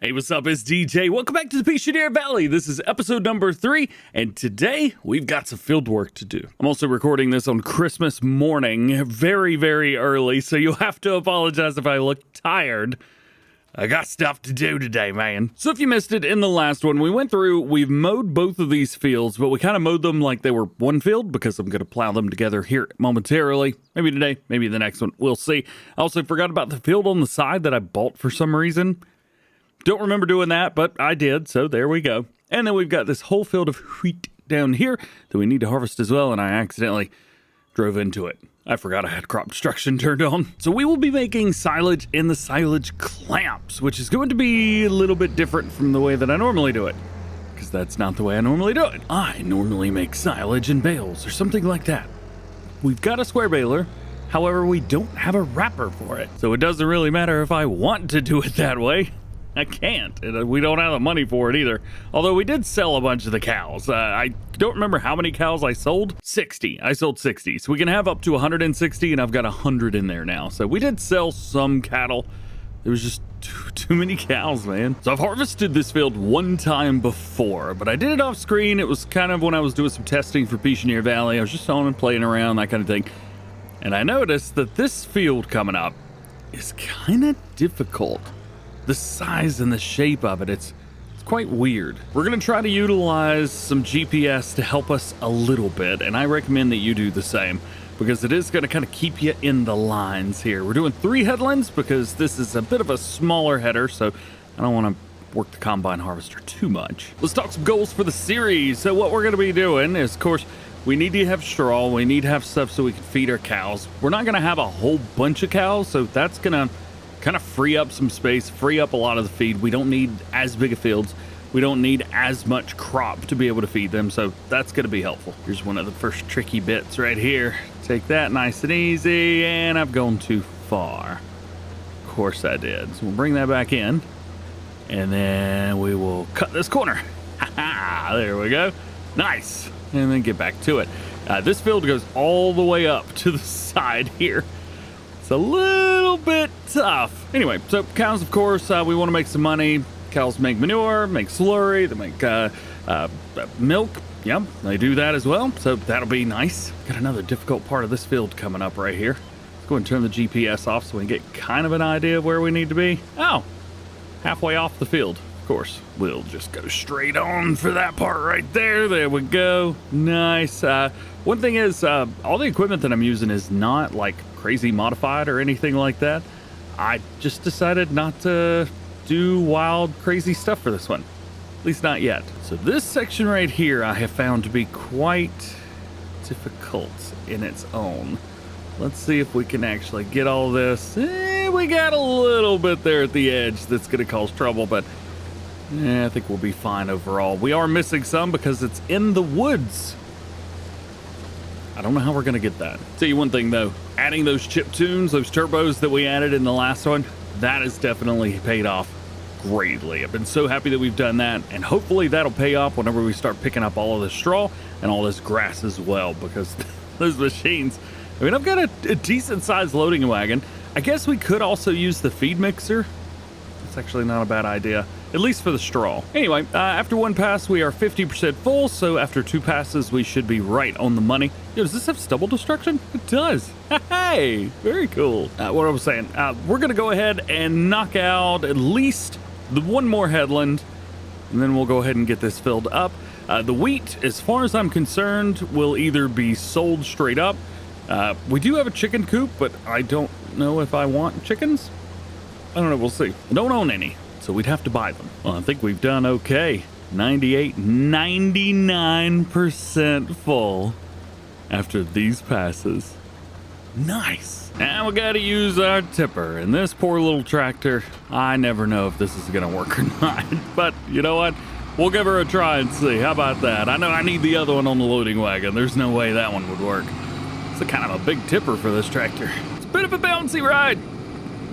Hey, what's up? It's DJ. Welcome back to the Pichonnie Valley. This is episode number 3, and today we've got some field work to do. I'm also recording this on Christmas morning, very, very early, so you'll have to apologize if I look tired. I got stuff to do today, man. So if you missed it in the last one, we went through, we've mowed both of these fields, but we kind of mowed them like they were one field because I'm going to plow them together here momentarily. Maybe today, maybe the next one. We'll see. I also forgot about the field on the side that I bought for some reason. Don't remember doing that, but I did, so there we go. And then we've got this whole field of wheat down here that we need to harvest as well, and I accidentally drove into it. I forgot I had crop destruction turned on. So we will be making silage in the silage clamps, which is going to be a little bit different from the way that I normally do it, because that's not the way I normally do it. I normally make silage in bales or something like that. We've got a square baler, however, we don't have a wrapper for it. So it doesn't really matter if I want to do it that way. I can't, and we don't have the money for it either. Although we did sell a bunch of the cows. I don't remember how many cows I sold. 60. I sold 60. So we can have up to 160, and I've got 100 in there now. So we did sell some cattle. There was just too many cows, man. So I've harvested this field one time before, but I did it off screen. It was kind of when I was doing some testing for Pichonnie Valley. I was just on and playing around, that kind of thing. And I noticed that this field coming up is kind of difficult. The size and the shape of it, it's quite weird. We're gonna try to utilize some GPS to help us a little bit, and I recommend that you do the same because it is gonna kind of keep you in the lines here. We're doing 3 headlands because this is a bit of a smaller header, so I don't want to work the combine harvester too much. Let's talk some goals for the series. So what we're gonna be doing is, of course, we need to have straw, we need to have stuff so we can feed our cows. We're not gonna have a whole bunch of cows, so that's gonna kind of free up some space, free up a lot of the feed. We don't need as big of fields. We don't need as much crop to be able to feed them, so that's going to be helpful. Here's one of the first tricky bits right here. Take that nice and easy, and I've gone too far. Of course I did. So we'll bring that back in, and then we will cut this corner. There we go. Nice. And then get back to it. This field goes all the way up to the side here. It's a little bit tough. Anyway, so cows, of course, we want to make some money. Cows make manure, make slurry, they make milk. Yep, they do that as well, so that'll be nice. Got another difficult part of this field coming up right here. Let's go and turn the GPS off so we can get kind of an idea of where we need to be. Oh, halfway off the field. Of course, we'll just go straight on for that part right there. There we go. Nice. One thing is, all the equipment that I'm using is not like crazy modified or anything like that. I just decided not to do wild, crazy stuff for this one. At least not yet. So this section right here I have found to be quite difficult in its own. Let's see if we can actually get all this. We got a little bit there at the edge that's going to cause trouble, but I think we'll be fine overall. We are missing some because it's in the woods. I don't know how we're going to get that. Tell you one thing though, adding those chip tunes, those turbos that we added in the last one, that has definitely paid off greatly. I've been so happy that we've done that, and hopefully that'll pay off whenever we start picking up all of this straw and all this grass as well, because those machines, I mean, I've got a decent sized loading wagon. I guess we could also use the feed mixer. It's actually not a bad idea, at least for the straw. Anyway, after one pass, we are 50% full, so after 2 passes, we should be right on the money. Yo, does this have stubble destruction? It does. Hey, very cool. What I was saying, we're gonna go ahead and knock out at least the one more headland, and then we'll go ahead and get this filled up. The wheat, as far as I'm concerned, will either be sold straight up. We do have a chicken coop, but I don't know if I want chickens. I don't know, we'll see. I don't own any, so we'd have to buy them. Well, I think we've done okay. 99% full after these passes. Nice. Now we gotta use our tipper, and this poor little tractor, I never know if this is gonna work or not, but you know what? We'll give her a try and see. How about that? I know I need the other one on the loading wagon. There's no way that one would work. It's a kind of a big tipper for this tractor. It's a bit of a bouncy ride.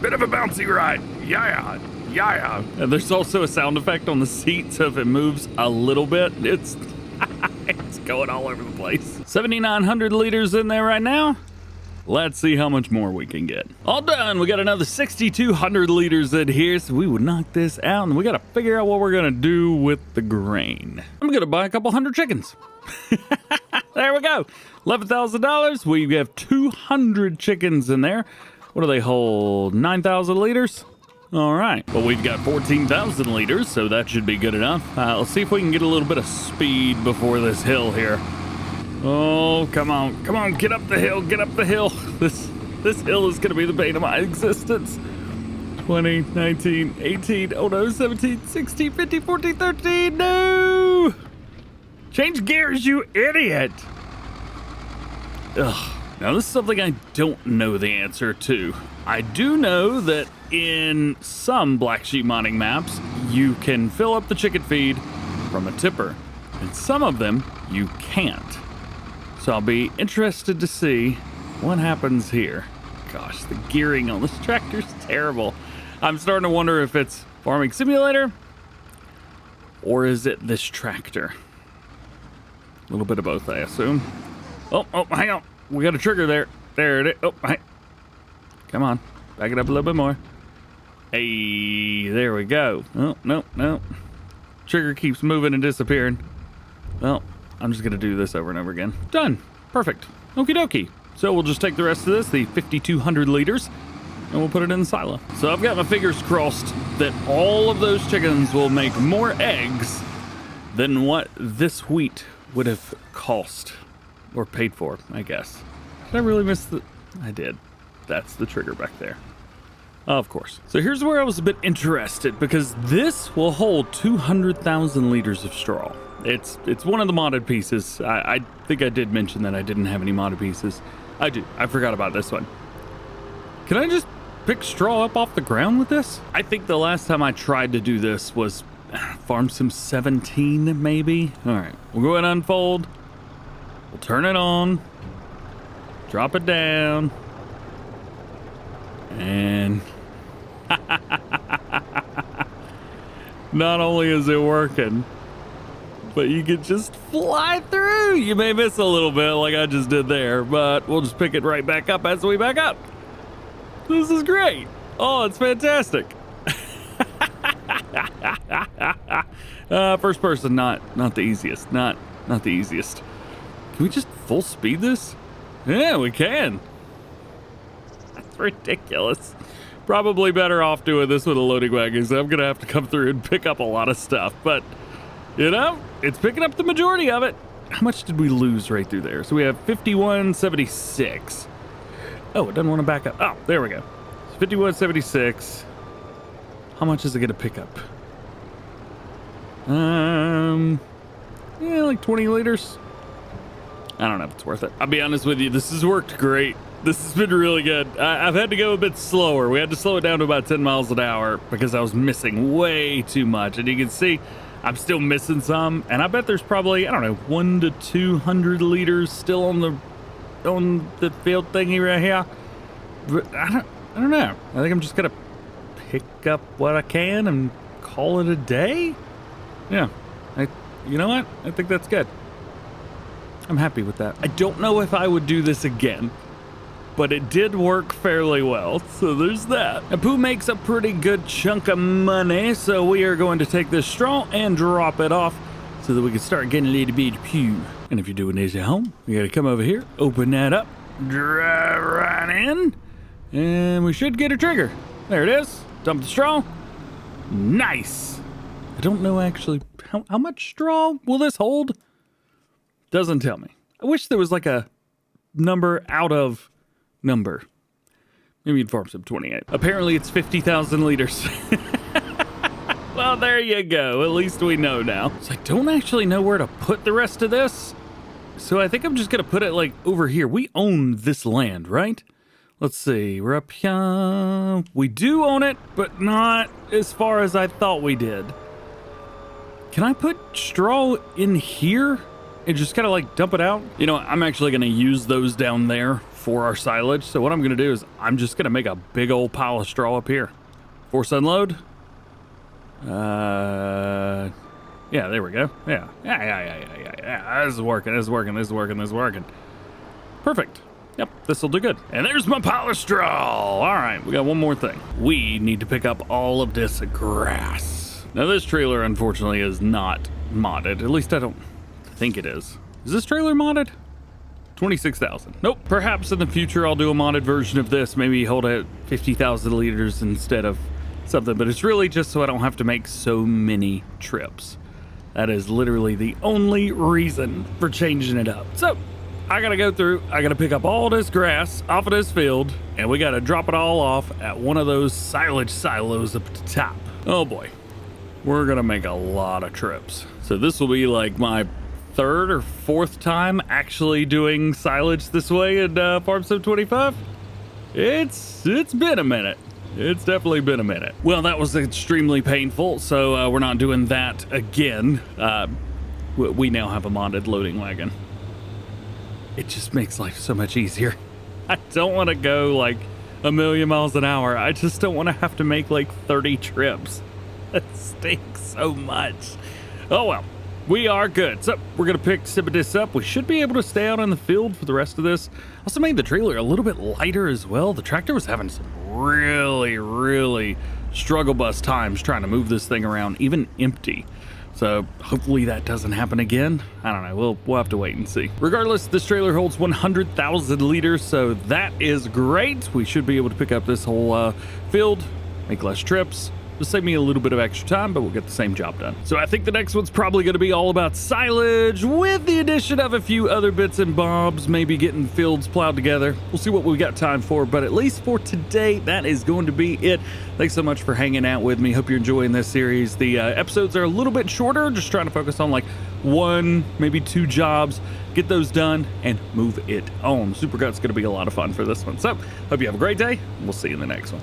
Bit of a bouncy ride. Yeah. And there's also a sound effect on the seat, so if it moves a little bit, it's it's going all over the place. 7,900 liters in there right now. Let's see how much more we can get. All done. We got another 6,200 liters in here, so we would knock this out, and we got to figure out what we're going to do with the grain. I'm going to buy a couple hundred chickens. There we go. $11,000. We have 200 chickens in there. What do they hold? 9,000 liters? All right. Well, we've got 14,000 liters, so that should be good enough. Let's see if we can get a little bit of speed before this hill here. Oh, come on. Come on. Get up the hill. Get up the hill. This hill is going to be the bane of my existence. 20, 19, 18, oh no, 17, 16, 15, 14, 13. No! Change gears, you idiot. Ugh. Now, this is something I don't know the answer to. I do know that in some Blacksheep Modding maps, you can fill up the chicken feed from a tipper. In some of them, you can't. So I'll be interested to see what happens here. Gosh, the gearing on this tractor's terrible. I'm starting to wonder if it's Farming Simulator or is it this tractor? A little bit of both, I assume. Oh, hang on. We got a trigger there. There it is. Oh, hey. Come on. Back it up a little bit more. Hey, there we go. Oh, no. Trigger keeps moving and disappearing. Well, I'm just going to do this over and over again. Done. Perfect. Okie dokie. So we'll just take the rest of this, the 5,200 liters, and we'll put it in the silo. So I've got my fingers crossed that all of those chickens will make more eggs than what this wheat would have cost. Or paid for, I guess. Did I really miss the... I did. That's the trigger back there. Of course. So here's where I was a bit interested, because this will hold 200,000 liters of straw. It's one of the modded pieces. I think I did mention that I didn't have any modded pieces. I do. I forgot about this one. Can I just pick straw up off the ground with this? I think the last time I tried to do this was Farm Sim 17, maybe? All right. We'll go ahead and unfold. We'll turn it on. Drop it down. And... not only is it working, but you can just fly through. You may miss a little bit like I just did there, but we'll just pick it right back up as we back up. This is great. Oh, it's fantastic. First person, not the easiest. Not the easiest. Can we just full speed this? Yeah, we can. That's ridiculous. Probably better off doing this with a loading wagon, so I'm gonna have to come through and pick up a lot of stuff, but you know, it's picking up the majority of it. How much did we lose right through there? So we have 51.76. Oh, it doesn't want to back up. Oh, there we go. 51.76. How much is it gonna pick up? Yeah, like 20 liters. I don't know if it's worth it. I'll be honest with you, this has worked great. This has been really good. I've had to go a bit slower. We had to slow it down to about 10 miles an hour because I was missing way too much. And you can see I'm still missing some. And I bet there's probably, I don't know, 100 to 200 liters still on the field thingy right here. But I don't know. I think I'm just going to pick up what I can and call it a day. Yeah. You know what? I think that's good. I'm happy with that. I don't know if I would do this again, but it did work fairly well, so there's that. And Pooh makes a pretty good chunk of money, so we are going to take this straw and drop it off so that we can start getting a little bit of Pooh. And if you're doing this at home, you gotta come over here, open that up, drive right in, and we should get a trigger. There it is. Dump the straw. Nice. I don't know actually, how much straw will this hold? Doesn't tell me. I wish there was like a number out of number. Maybe in Farm Sim 28. Apparently it's 50,000 liters. Well, there you go. At least we know now. So I don't actually know where to put the rest of this. So I think I'm just going to put it like over here. We own this land, right? Let's see. We're up here. We do own it, but not as far as I thought we did. Can I put straw in here? And just kind of like dump it out. You know, I'm actually going to use those down there for our silage. So what I'm going to do is I'm just going to make a big old pile of straw up here. Force unload. Yeah, there we go. Yeah. This is working. Perfect. Yep, this will do good. And there's my pile of straw. All right, we got one more thing. We need to pick up all of this grass. Now, this trailer, unfortunately, is not modded. At least I don't think it is. Is this trailer modded? 26,000. Nope. Perhaps in the future I'll do a modded version of this. Maybe hold it at 50,000 liters instead of something. But it's really just so I don't have to make so many trips. That is literally the only reason for changing it up. So I gotta go through. I gotta pick up all this grass off of this field. And we gotta drop it all off at one of those silage silos up at the top. Oh boy. We're gonna make a lot of trips. So this will be like my third or fourth time actually doing silage this way in Farm Sim 25. It's been a minute. It's definitely been a minute. Well, that was extremely painful, so we're not doing that again. We now have a modded loading wagon. It just makes life so much easier. I don't want to go like a million miles an hour. I just don't want to have to make like 30 trips. That stinks so much. Oh well. We are good. So we're going to pick some of this up. We should be able to stay out in the field for the rest of this. Also made the trailer a little bit lighter as well. The tractor was having some really struggle bus times trying to move this thing around, even empty. So hopefully that doesn't happen again. I don't know. We'll have to wait and see. Regardless, this trailer holds 100,000 liters, so that is great. We should be able to pick up this whole field, make less trips. It'll save me a little bit of extra time, but we'll get the same job done. So I think the next one's probably going to be all about silage with the addition of a few other bits and bobs, maybe getting fields plowed together. We'll see what we got time for, but at least for today, that is going to be it. Thanks so much for hanging out with me. Hope you're enjoying this series. The episodes are a little bit shorter, just trying to focus on like one, maybe two jobs, get those done and move it on. Super Gut's going to be a lot of fun for this one. So hope you have a great day. We'll see you in the next one.